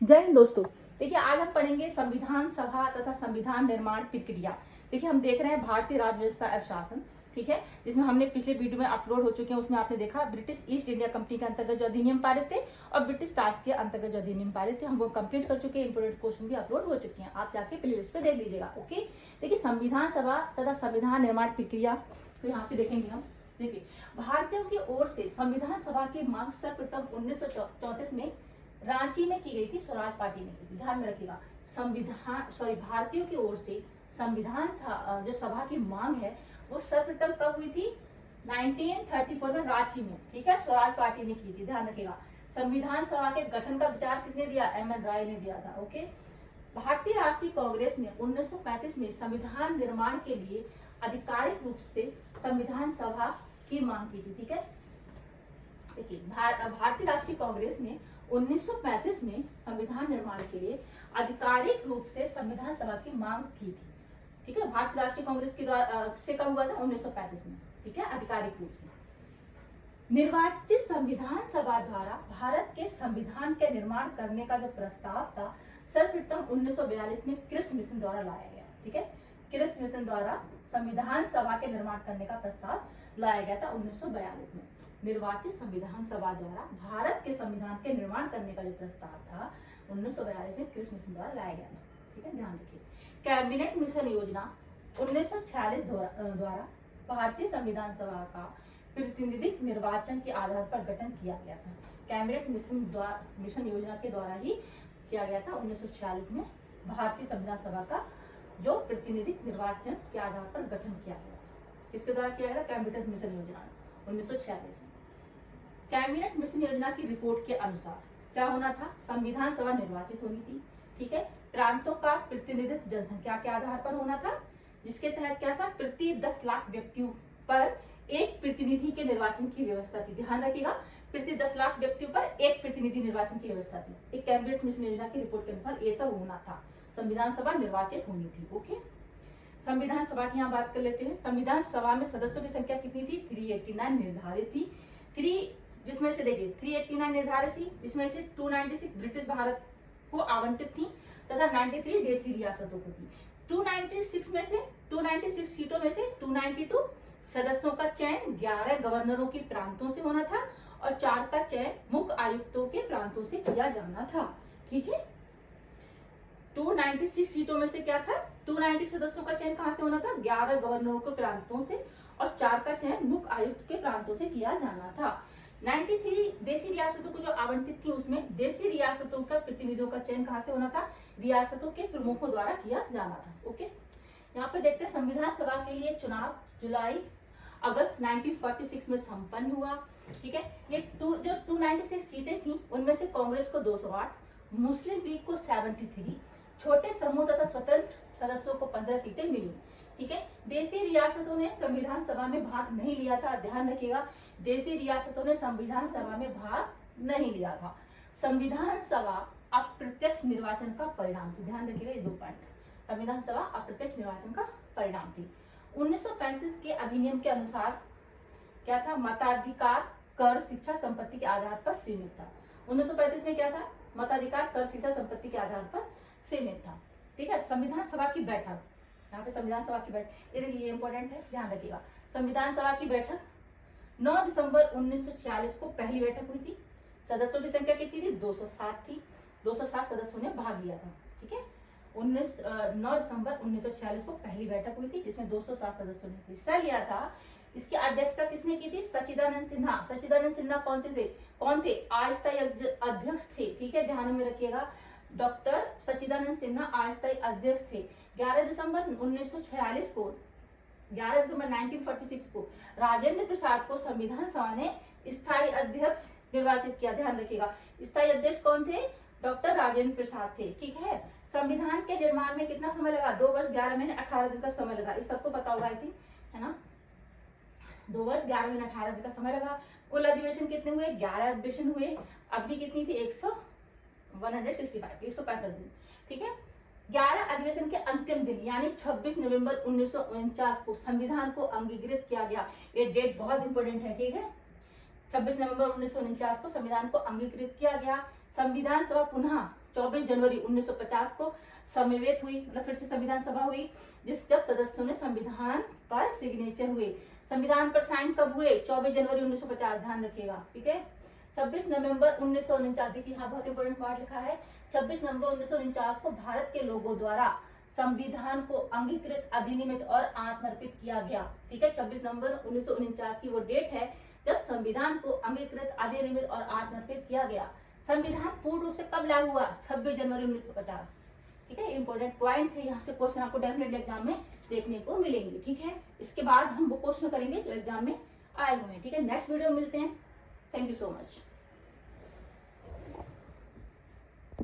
जय हिंद दोस्तों। देखिए, आज हम पढ़ेंगे संविधान सभा तथा संविधान निर्माण प्रक्रिया। देखिए, हम देख रहे हैं भारतीय राज्य व्यवस्था एवं शासन, ठीक है, जिसमें हमने पिछले वीडियो में अपलोड हो चुके हैं। उसमें आपने देखा ब्रिटिश ईस्ट इंडिया कंपनी के अंतर्गत जो अधिनियम पारित थे और ब्रिटिश ताज के अंतर्गत जो अधिनियम पारित थे, हम वो कंप्लीट कर चुके हैं। इंपोर्टेंट क्वेश्चन भी अपलोड हो चुके हैं, आप जाके प्ले लिस्ट पे देख लीजिएगा। ओके, देखिए संविधान सभा तथा संविधान निर्माण प्रक्रिया तो यहाँ पे देखेंगे हम। देखिए, भारतीयों की ओर से संविधान सभा की मांग सर्वप्रथम 1934 में रांची में की गई थी, स्वराज पार्टी ने की थी। ध्यान में रखिएगा, भारतीयों की ओर से संविधान जो सभा की मांग है वो सर्वप्रथम कब हुई थी? 1934 में रांची में, ठीक है, स्वराज पार्टी ने की थी। ध्यान रखिएगा, संविधान सभा के गठन का विचार किसने दिया? एम.एन. राय ने दिया था। ओके, भारतीय राष्ट्रीय कांग्रेस ने 1935 में संविधान निर्माण के लिए आधिकारिक रूप से संविधान सभा की मांग की थी। ठीक है, देखिए भारतीय राष्ट्रीय कांग्रेस ने 1935 में संविधान निर्माण के लिए आधिकारिक रूप से संविधान सभा की मांग की थी। ठीक है, भारतीय राष्ट्रीय कांग्रेस के द्वारा से कब हुआ था? 1935 में। ठीक है, आधिकारिक रूप से निर्वाचित संविधान सभा द्वारा भारत के संविधान के निर्माण करने का जो प्रस्ताव था सर्वप्रथम 1942 में क्रिप्स मिशन द्वारा लाया गया। ठीक है, क्रिप्स मिशन द्वारा संविधान सभा के निर्माण करने का प्रस्ताव लाया गया था 1942 में। निर्वाचित संविधान सभा द्वारा भारत के संविधान के निर्माण करने का जो प्रस्ताव था 1942 में क्रिप्स मिशन द्वारा लाया गया था। ठीक है, ध्यान रखिए। कैबिनेट मिशन योजना 1946 द्वारा भारतीय संविधान सभा का प्रतिनिधिक निर्वाचन के आधार पर गठन किया गया था। कैबिनेट मिशन योजना के द्वारा ही किया गया था 1946 में भारतीय संविधान सभा का जो प्रतिनिधिक निर्वाचन के आधार पर गठन किया गया था। किसके द्वारा किया गया था? कैबिनेट मिशन योजना 1946। कैबिनेट मिशन योजना की रिपोर्ट के अनुसार क्या होना था? संविधान सभा निर्वाचित होनी थी। ठीक है, प्रांतों का प्रतिनिधित्व जनसंख्या के आधार पर होना था, जिसके तहत क्या था? प्रति 10 लाख व्यक्तियों पर एक प्रतिनिधि के निर्वाचन की व्यवस्था थी। ध्यान रखिएगा, प्रति 10 लाख व्यक्तियों पर एक प्रतिनिधि निर्वाचन की व्यवस्था थी। एक कैबिनेट मिशन योजना की रिपोर्ट के अनुसार ये सब होना था, संविधान सभा निर्वाचित होनी थी। ओके, संविधान सभा की यहाँ बात कर लेते हैं। संविधान सभा में सदस्यों की संख्या कितनी थी? 389 निर्धारित थी। जिसमें से देखिए 389 निर्धारित थी, जिसमें से 296 ब्रिटिश भारत को आवंटित थी तथा 93 देशी रियासतों को थी। 296 सीटों में से 292 सदस्यों का चयन 11 गवर्नरों के प्रांतों से होना था और 4 का चयन मुख्य आयुक्तों के प्रांतों से किया जाना था। ठीक है, 296 सीटों में से क्या था? 290 सदस्यों का चयन कहां से होना था? 11 गवर्नरों के प्रांतों से और 4 का चयन मुख्य आयुक्त के प्रांतों से किया जाना था। 93 देशी रियासतों को जो आवंटित थी, उसमें देशी रियासतों का प्रतिनिधियों का चयन कहां से होना था? रियासतों के प्रमुखों द्वारा किया जाना था। ओके, यहाँ पे देखते हैं संविधान सभा के लिए चुनाव अगस्त 1946 में संपन्न हुआ। ठीक है, ये जो 296 सीटें थी उनमें से कांग्रेस को 208, मुस्लिम लीग को 73, छोटे समूह तथा स्वतंत्र सदस्यों को 15 सीटें मिली। ठीक है, देशी रियासतों ने संविधान सभा में भाग नहीं लिया था। ध्यान रखिएगा, देशी रियासतों ने संविधान सभा में भाग नहीं लिया था। संविधान सभा अप्रत्यक्ष निर्वाचन का परिणाम थी। ध्यान रखिएगा, ये 2 पॉइंट। संविधान सभा अप्रत्यक्ष निर्वाचन का परिणाम थी। 1935 के अधिनियम के अनुसार क्या था? मताधिकार कर शिक्षा संपत्ति के आधार पर सीमित था। 1935 में क्या था? मताधिकार कर शिक्षा संपत्ति के आधार पर सीमित था। ठीक है, संविधान सभा की बैठक, यहाँ पे संविधान सभा की बैठक, ये देखिए, ये इंपॉर्टेंट है, ध्यान रखिएगा। संविधान सभा की बैठक 9 दिसंबर 1946 को पहली बैठक हुई थी। सदस्यों की संख्या कितनी थी? 207 थी। 207 सदस्यों ने भाग लिया था। ठीक है, 9 दिसंबर 1946 को पहली बैठक हुई थी, जिसमें 207 सदस्यों ने हिस्सा लिया था। इसकी अध्यक्षता किसने की थी? सच्चिदानंद सिन्हा। सच्चिदानंद सिन्हा कौन थे? अस्थायी अध्यक्ष थे। ठीक है, ध्यान में रखिएगा, डॉक्टर सच्चिदानंद सिन्हा अस्थायी अध्यक्ष थे। 11 दिसंबर 1946 को राजेंद्र प्रसाद को संविधान सभा ने स्थायी अध्यक्ष निर्वाचित किया। ध्यान रखिएगा, स्थायी अध्यक्ष कौन थे? डॉक्टर राजेंद्र प्रसाद थे। ठीक है, संविधान के निर्माण में कितना समय लगा? 2 वर्ष 11 महीने 18 दिन का समय लगा। ये सबको पता होगा, आई थिंक, है ना। 2 वर्ष 11 महीने 18 दिन का समय लगा। कुल अधिवेशन कितने हुए? 11 अधिवेशन हुए। अवधि कितनी थी? 165 दिन। ठीक है, 11 अधिवेशन के अंतिम दिन यानी 26 नवंबर 1949 को संविधान को अंगीकृत किया गया। ये डेट बहुत इंपॉर्टेंट है। ठीक है, 26 नवंबर 1949 को संविधान को अंगीकृत किया गया। संविधान सभा पुनः 24 जनवरी 1950 को समवेत हुई, मतलब फिर से संविधान सभा हुई, जब सदस्यों ने संविधान पर सिग्नेचर हुए। संविधान पर साइन कब हुए? 24 जनवरी 1950, ध्यान रखिएगा, ठीक है। 26 नवंबर 1949, देखिए यहाँ बहुत इंपॉर्टेंट पॉइंट लिखा है, 26 नवंबर 1949 को भारत के लोगों द्वारा संविधान को अंगीकृत, अधिनियमित और आत्मर्पित किया गया, ठीक है। 26 नवंबर 1949 की वो डेट है जब संविधान को अंगीकृत, अधिनियमित और आत्मर्पित किया गया। संविधान पूर्ण रूप से कब लागू हुआ? 26 जनवरी 1950, ठीक है। इंपॉर्टेंट पॉइंट है, यहाँ से क्वेश्चन आपको डेफिनेटली एग्जाम में देखने को मिलेंगे, ठीक है। इसके बाद हम वो क्वेश्चन करेंगे जो एग्जाम में आए हुए हैं, ठीक है। नेक्स्ट वीडियो में मिलते हैं। Thank you so much.